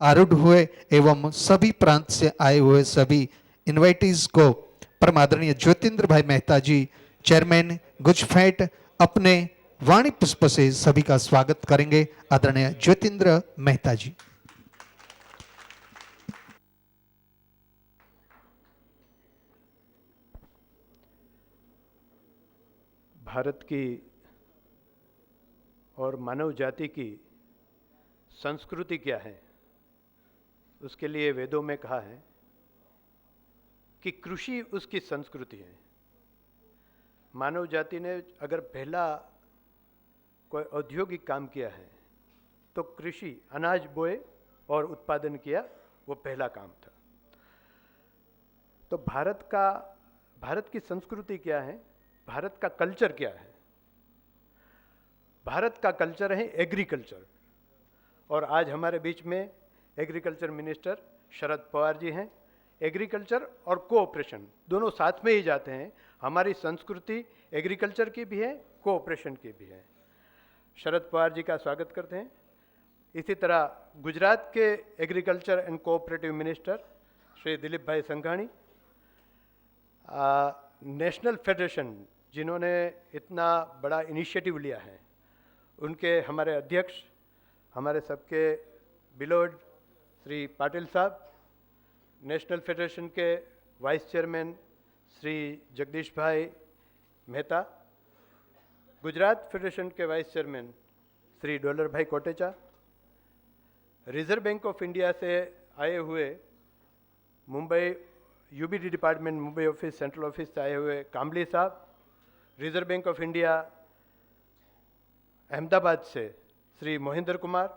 आरूढ़ हुए एवं सभी प्रांत से आए हुए सभी इन्वाइटीज को परम आदरणीय ज्योतिन्द्र भाई मेहता जी चेयरमैन गुजफेट अपने वाणी पुष्प से सभी का स्वागत करेंगे। आदरणीय ज्योतिन्द्र मेहता जी। भारत की और मानव जाति की संस्कृति क्या है, उसके लिए वेदों में कहा है कि कृषि उसकी संस्कृति है। मानव जाति ने अगर पहला कोई औद्योगिक काम किया है तो कृषि, अनाज बोए और उत्पादन किया, वो पहला काम था। तो भारत की संस्कृति क्या है, भारत का कल्चर क्या है? भारत का कल्चर है एग्रीकल्चर। और आज हमारे बीच में एग्रीकल्चर मिनिस्टर शरद पवार जी हैं। एग्रीकल्चर और कोऑपरेशन दोनों साथ में ही जाते हैं। हमारी संस्कृति एग्रीकल्चर की भी है, कोऑपरेशन की भी है। शरद पवार जी का स्वागत करते हैं। इसी तरह गुजरात के agriculture and cooperative minister Shri Dilip भाई संघाणी, नेशनल फेडरेशन जिन्होंने इतना बड़ा इनिशिएटिव लिया है, उनके हमारे अध्यक्ष, हमारे सबके बिलोड श्री पाटिल साहब, नेशनल फेडरेशन के vice chairman Shri Jagdish bhai Mehta, Gujarat federation के vice chairman Shri Dolar bhai Kotecha, Reserve Bank of India से आए हुए Mumbai UBD department Mumbai office, central office से आए हुए कामली साहब, Reserve Bank of India Ahmedabad से श्री मोहिंदर कुमार।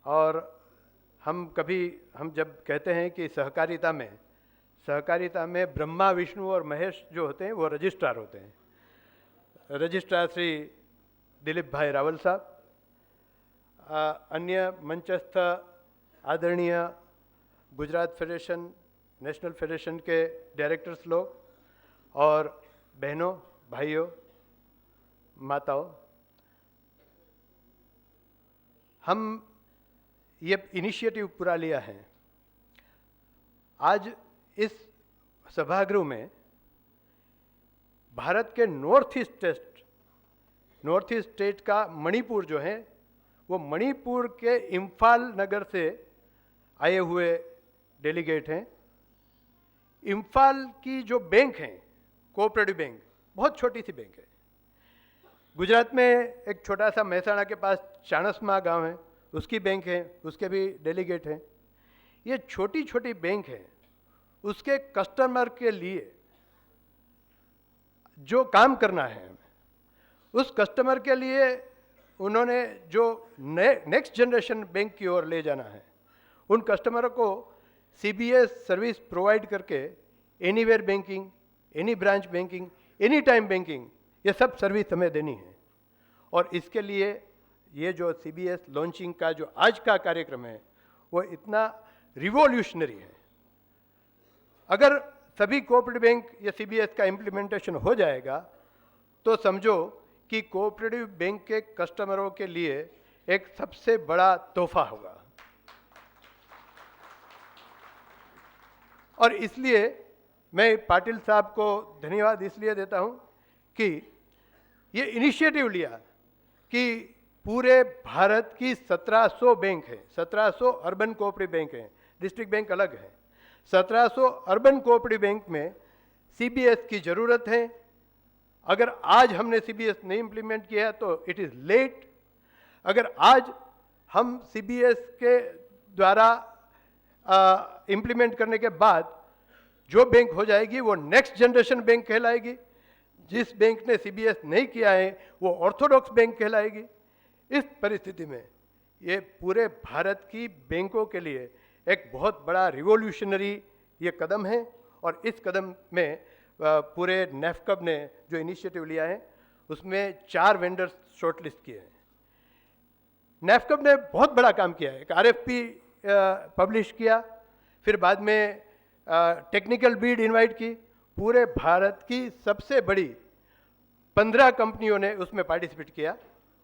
और हम जब कहते हैं कि सहकारिता में ब्रह्मा, विष्णु और महेश जो होते हैं वो रजिस्ट्रार होते हैं। रजिस्ट्रार श्री दिलीप भाई रावल साहब, अन्य मंचस्थ आदरणीय गुजरात फेडरेशन, नेशनल फेडरेशन के डायरेक्टर्स लोग और बहनों, भाइयों, माताओं, हम ये इनिशिएटिव पूरा लिया है। आज इस सभागृह में भारत के नॉर्थ ईस्ट स्टेट का मणिपुर जो है, वो मणिपुर के इम्फाल नगर से आए हुए डेलीगेट हैं। इम्फाल की जो बैंक है, कोऑपरेटिव बैंक, बहुत छोटी सी बैंक है। गुजरात में एक छोटा सा महसाणा के पास चाणस्मा गांव है, उसकी बैंक है, उसके भी डेलीगेट हैं। ये छोटी छोटी बैंक है, उसके कस्टमर के लिए जो काम करना है, उस कस्टमर के लिए उन्होंने जो नेक्स्ट जनरेशन बैंक की ओर ले जाना है, उन कस्टमरों को सीबीएस सर्विस प्रोवाइड करके anywhere banking, any branch banking, any time banking, ये सब सर्विस हमें देनी है। और इसके लिए ये जो सीबीएस लॉन्चिंग का जो आज का कार्यक्रम है, वो इतना रिवॉल्यूशनरी है। अगर सभी कोऑपरेटिव बैंक या सीबीएस का इम्प्लीमेंटेशन हो जाएगा तो समझो कि कोऑपरेटिव बैंक के कस्टमरों के लिए एक सबसे बड़ा तोहफा होगा। और इसलिए मैं पाटिल साहब को धन्यवाद इसलिए देता हूं कि ये इनिशिएटिव लिया कि पूरे भारत की 1700 बैंक है, 1700 अर्बन कोऑपरेटिव बैंक हैं, डिस्ट्रिक्ट बैंक अलग है। 1700 अर्बन कोऑपरेटिव बैंक में सीबीएस की ज़रूरत है। अगर आज हमने सीबीएस नहीं इम्प्लीमेंट किया तो इट इज़ लेट। अगर आज हम सीबीएस के द्वारा इम्प्लीमेंट करने के बाद जो बैंक हो जाएगी वो नेक्स्ट जनरेशन बैंक कहलाएगी। जिस बैंक ने सीबीएस नहीं किया है वो ऑर्थोडॉक्स बैंक कहलाएगी। इस परिस्थिति में ये पूरे भारत की बैंकों के लिए एक बहुत बड़ा रिवॉल्यूशनरी ये कदम है। और इस कदम में पूरे नेफकब ने जो इनिशिएटिव लिया है उसमें 4 वेंडर्स शॉर्टलिस्ट किए हैं। नेफकब ने बहुत बड़ा काम किया है। एक आरएफपी पब्लिश किया, फिर बाद में टेक्निकल बीड इनवाइट की। पूरे भारत की सबसे बड़ी 15 कंपनियों ने उसमें पार्टिसिपेट किया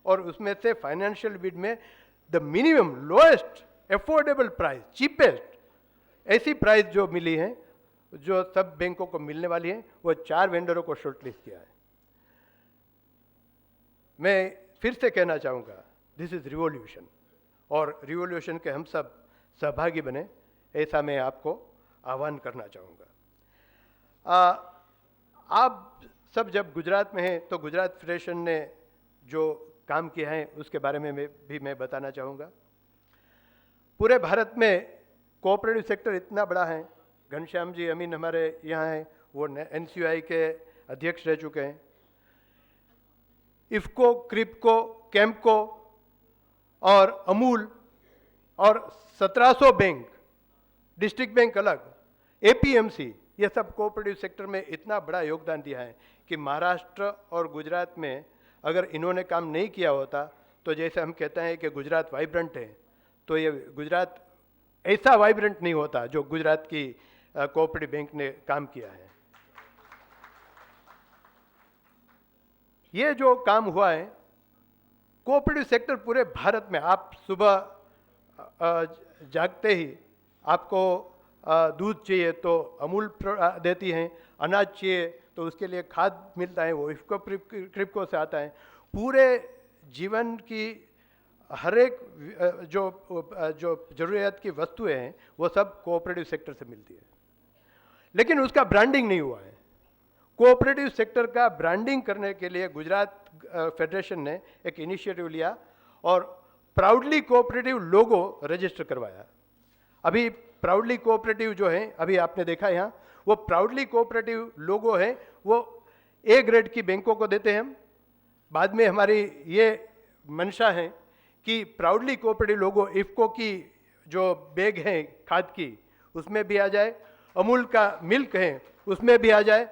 और उसमें से फाइनेंशियल बीड में the minimum lowest affordable price, cheapest ऐसी प्राइस जो मिली है, जो सब बैंकों को मिलने वाली है, वो 4 वेंडरों को शॉर्टलिस्ट किया है। मैं फिर से कहना चाहूँगा, दिस इज रिवॉल्यूशन, और रिवॉल्यूशन के हम सब सहभागी बने, ऐसा मैं आपको आह्वान करना चाहूँगा। आप सब जब गुजरात में हैं तो गुजरात फेडरेशन ने जो काम किया है उसके बारे में मैं बताना चाहूँगा। पूरे भारत में कोऑपरेटिव सेक्टर इतना बड़ा है, घनश्याम जी अमीन हमारे यहाँ हैं, वो NCUI के अध्यक्ष रह चुके हैं। इफ्को, क्रिप्को, कैम्पको और अमूल और 1700 बैंक, डिस्ट्रिक्ट बैंक अलग, APMC, ये सब कोऑपरेटिव सेक्टर में इतना बड़ा योगदान दिया है कि महाराष्ट्र और गुजरात में अगर इन्होंने काम नहीं किया होता तो जैसे हम कहते हैं कि गुजरात वाइब्रेंट है, तो ये गुजरात ऐसा वाइब्रेंट नहीं होता जो गुजरात की कोऑपरेटिव बैंक ने काम किया है। ये जो काम हुआ है कोऑपरेटिव सेक्टर पूरे भारत में, आप सुबह जागते ही आपको दूध चाहिए तो अमूल देती हैं, अनाज चाहिए तो उसके लिए खाद मिलता है, वो इफ्को क्रिप्को से आता है। पूरे जीवन की हर एक जो जरूरियात की वस्तुएं हैं वो सब कोऑपरेटिव सेक्टर से मिलती है, लेकिन उसका ब्रांडिंग नहीं हुआ है। कोऑपरेटिव सेक्टर का ब्रांडिंग करने के लिए गुजरात फेडरेशन ने एक इनिशिएटिव लिया और प्राउडली कोऑपरेटिव लोगो रजिस्टर करवाया। अभी प्राउडली कोऑपरेटिव जो है, अभी आपने देखा यहाँ, वो प्राउडली कोऑपरेटिव लोगो है, वो A ग्रेड की बैंकों को देते हैं हम। बाद में हमारी ये मंशा है कि प्राउडली कोऑपरेटिव लोगो इफ्को की जो बैग है खाद की उसमें भी आ जाए, अमूल का मिल्क है उसमें भी आ जाए।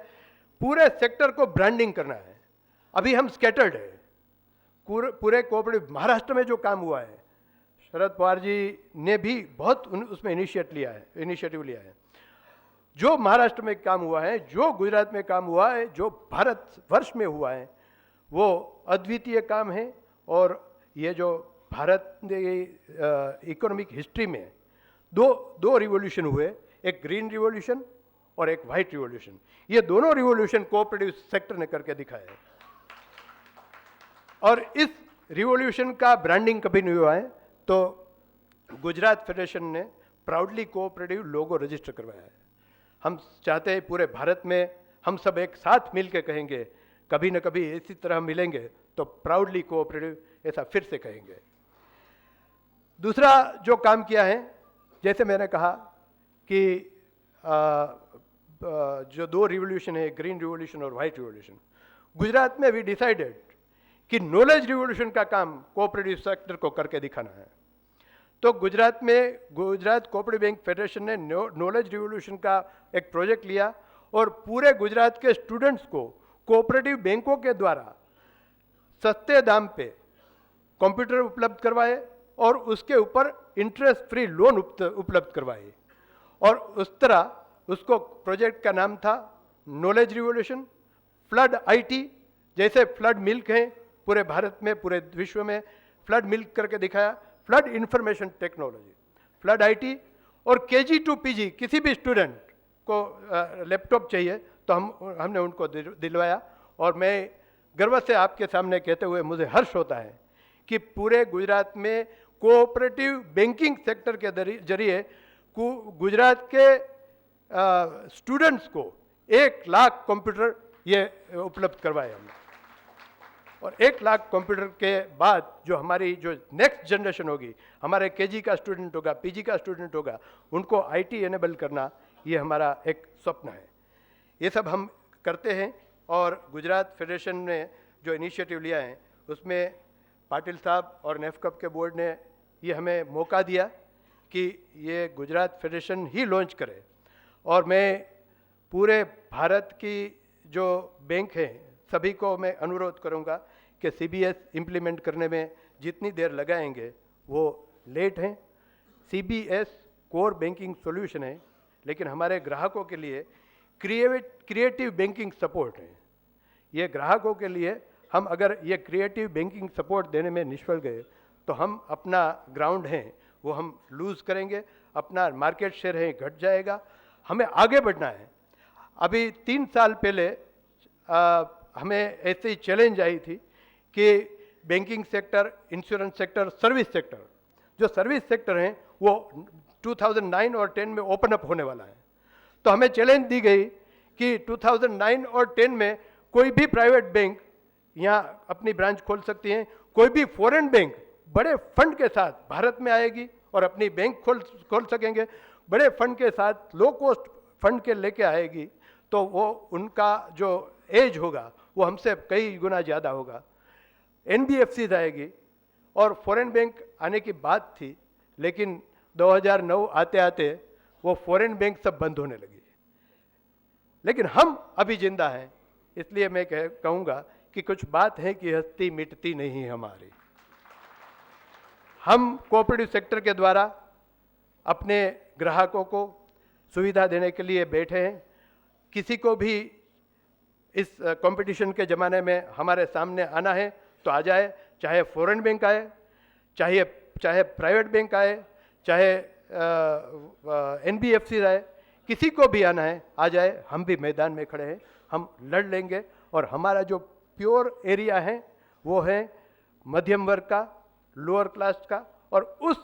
पूरे सेक्टर को ब्रांडिंग करना है। अभी हम स्कैटर्ड है, पूरे कोऑपरेटिव महाराष्ट्र में जो काम हुआ है, शरद पवार जी ने भी बहुत उसमें इनिशिएटिव लिया है। जो महाराष्ट्र में काम हुआ है, जो गुजरात में काम हुआ है, जो भारत वर्ष में हुआ है, वो अद्वितीय काम है। और ये जो भारत ने इकोनॉमिक हिस्ट्री में दो रिवॉल्यूशन हुए, एक ग्रीन रिवॉल्यूशन और एक वाइट रिवॉल्यूशन, ये दोनों रिवॉल्यूशन कोऑपरेटिव सेक्टर ने करके दिखाया है। और इस रिवॉल्यूशन का ब्रांडिंग कभी नहीं हुआ है, तो गुजरात फेडरेशन ने प्राउडली कोऑपरेटिव लोगो रजिस्टर करवाया है। हम चाहते हैं पूरे भारत में हम सब एक साथ मिल के कहेंगे, कभी न कभी इसी तरह मिलेंगे तो प्राउडली कोऑपरेटिव ऐसा फिर से कहेंगे। दूसरा जो काम किया है, जैसे मैंने कहा कि जो दो रिवॉल्यूशन है, ग्रीन रिवॉल्यूशन और वाइट रिवॉल्यूशन, गुजरात में भी डिसाइडेड कि नॉलेज रिवॉल्यूशन का काम कोऑपरेटिव सेक्टर को करके दिखाना है। तो गुजरात में गुजरात कोऑपरेटिव बैंक फेडरेशन ने नॉलेज रिवॉल्यूशन का एक प्रोजेक्ट लिया और पूरे गुजरात के स्टूडेंट्स को कोऑपरेटिव बैंकों के द्वारा सस्ते दाम पे कंप्यूटर उपलब्ध करवाए और उसके ऊपर इंटरेस्ट फ्री लोन उपलब्ध करवाए। और उस तरह उसको प्रोजेक्ट का नाम था नॉलेज रिवॉल्यूशन। फ्लड आईटी, जैसे फ्लड मिल्क है पूरे भारत में, पूरे विश्व में फ्लड मिल्क करके दिखाया, flood information technology, flood IT. और KG to PG किसी भी स्टूडेंट को लैपटॉप चाहिए तो हमने उनको दिलवाया। और मैं गर्व से आपके सामने कहते हुए मुझे हर्ष होता है कि पूरे गुजरात में कोऑपरेटिव बैंकिंग सेक्टर के जरिए गुजरात के स्टूडेंट्स को 1 लाख कंप्यूटर ये उपलब्ध करवाए हमने। और 1 लाख कंप्यूटर के बाद जो हमारी जो नेक्स्ट जनरेशन होगी, हमारे KG का स्टूडेंट होगा, PG का स्टूडेंट होगा, उनको IT एनेबल करना ये हमारा एक स्वप्न है। ये सब हम करते हैं। और गुजरात फेडरेशन ने जो इनिशिएटिव लिया है उसमें पाटिल साहब और नेफकप के बोर्ड ने ये हमें मौका दिया कि ये गुजरात फेडरेशन ही लॉन्च करे। और मैं पूरे भारत की जो बैंक हैं सभी को मैं अनुरोध करूंगा कि CBS इम्प्लीमेंट करने में जितनी देर लगाएंगे वो लेट हैं। CBS कोर बैंकिंग सॉल्यूशन है, लेकिन हमारे ग्राहकों के लिए क्रिएटिव बैंकिंग सपोर्ट है। ये ग्राहकों के लिए हम अगर ये क्रिएटिव बैंकिंग सपोर्ट देने में निष्फल गए तो हम अपना ग्राउंड हैं वो हम लूज़ करेंगे, अपना मार्केट शेयर है घट जाएगा। हमें आगे बढ़ना है। अभी 3 साल पहले हमें ऐसी चैलेंज आई थी कि banking sector, insurance sector, service sector, जो सर्विस सेक्टर हैं वो 2009 और 10 में ओपन अप होने वाला है। तो हमें चैलेंज दी गई कि 2009 और 10 में कोई भी प्राइवेट बैंक यहाँ अपनी ब्रांच खोल सकती हैं, कोई भी फॉरेन बैंक बड़े फंड के साथ भारत में आएगी और अपनी बैंक खोल सकेंगे, बड़े फंड के साथ, लो कॉस्ट फंड के लेके आएगी, तो वो उनका जो एज होगा वो हमसे कई गुना ज़्यादा होगा। NBFCs आएगी, और फॉरेन बैंक आने की बात थी, लेकिन 2009 आते आते वो फॉरेन बैंक सब बंद होने लगी। लेकिन हम अभी जिंदा हैं, इसलिए मैं कहूँगा कि कुछ बात है कि हस्ती मिटती नहीं हमारी। हम कोऑपरेटिव सेक्टर के द्वारा अपने ग्राहकों को सुविधा देने के लिए बैठे हैं। किसी को भी इस कंपटीशन के ज़माने में हमारे सामने आना है तो आ जाए, चाहे फॉरेन बैंक आए, चाहे प्राइवेट बैंक आए, चाहे NBFC आए, किसी को भी आना है आ जाए। हम भी मैदान में खड़े हैं, हम लड़ लेंगे। और हमारा जो प्योर एरिया है वो है मध्यम वर्ग का, लोअर क्लास का, और उस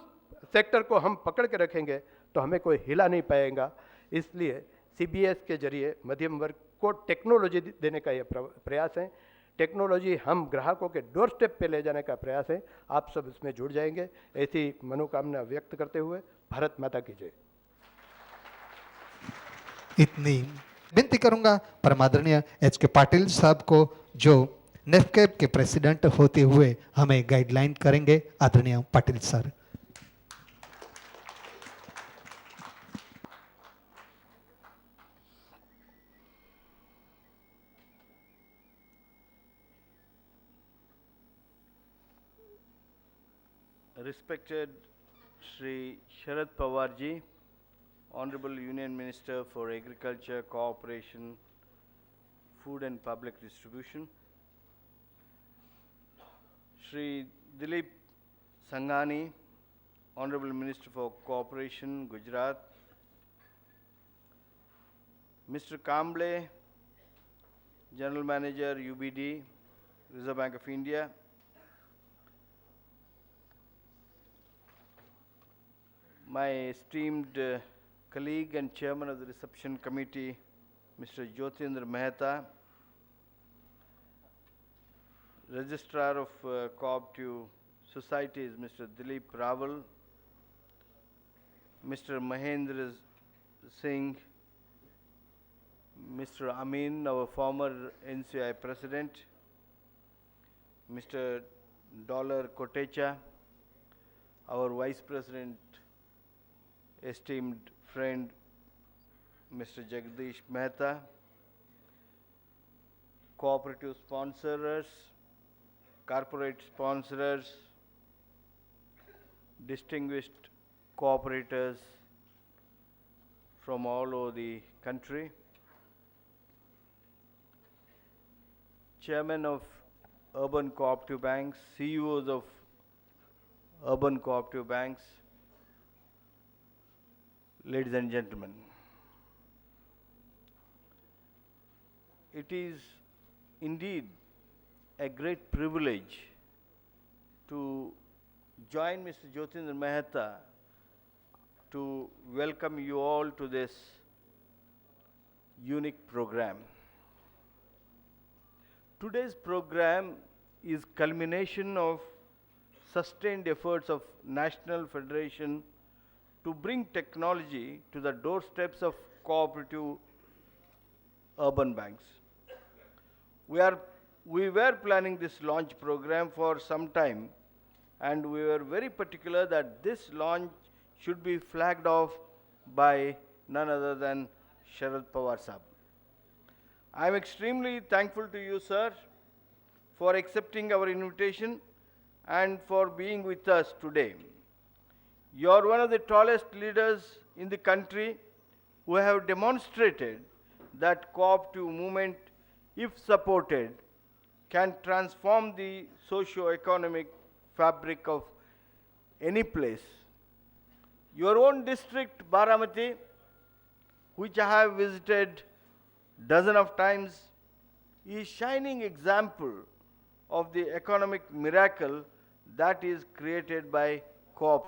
सेक्टर को हम पकड़ के रखेंगे तो हमें कोई हिला नहीं पाएगा। इसलिए CBS के जरिए मध्यम वर्ग को टेक्नोलॉजी देने का ये प्रयास है। टेक्नोलॉजी हम ग्राहकों के डोर स्टेप पे ले जाने का प्रयास है। आप सब इसमें जुड़ जाएंगे, ऐसी मनोकामना व्यक्त करते हुए भारत माता की जय। इतनी विनती करूंगा परमादरणीय HK पाटिल साहब को, जो नेफकेप के प्रेसिडेंट होते हुए हमें गाइडलाइन करेंगे। आदरणीय Patil sir. Respected Shri Sharad Pawar ji, Honorable Union Minister for Agriculture, Cooperation, Food and Public Distribution, Shri Dilip Sanghani, Honorable Minister for Cooperation, Gujarat, Mr. Kamble, General Manager, UBD, Reserve Bank of India, my esteemed colleague and chairman of the reception committee, Mr. Jyotindra Mehta, registrar of cooperative societies, Mr. Dilip Raval, Mr. Mahendra Singh, Mr. Amin, our former NCI president, Mr. Dollar Kotecha, our vice president, esteemed friend Mr. Jagdish Mehta, cooperative sponsors, corporate sponsors, distinguished cooperators from all over the country, chairman of urban cooperative banks, CEOs of urban cooperative banks, ladies and gentlemen, it is indeed a great privilege to join Mr. Jyotindra Mehta to welcome you all to this unique program. Today's program is culmination of sustained efforts of National Federation to bring technology to the doorsteps of cooperative urban banks. We were planning this launch program for some time, and we were very particular that this launch should be flagged off by none other than Sharad Pawar Sahab. I am extremely thankful to you, sir, for accepting our invitation and for being with us today. You are one of the tallest leaders in the country who have demonstrated that cooperative movement, if supported, can transform the socio-economic fabric of any place Your own district, Baramati, which I have visited dozen of times, is shining example of the economic miracle that is created by co-op.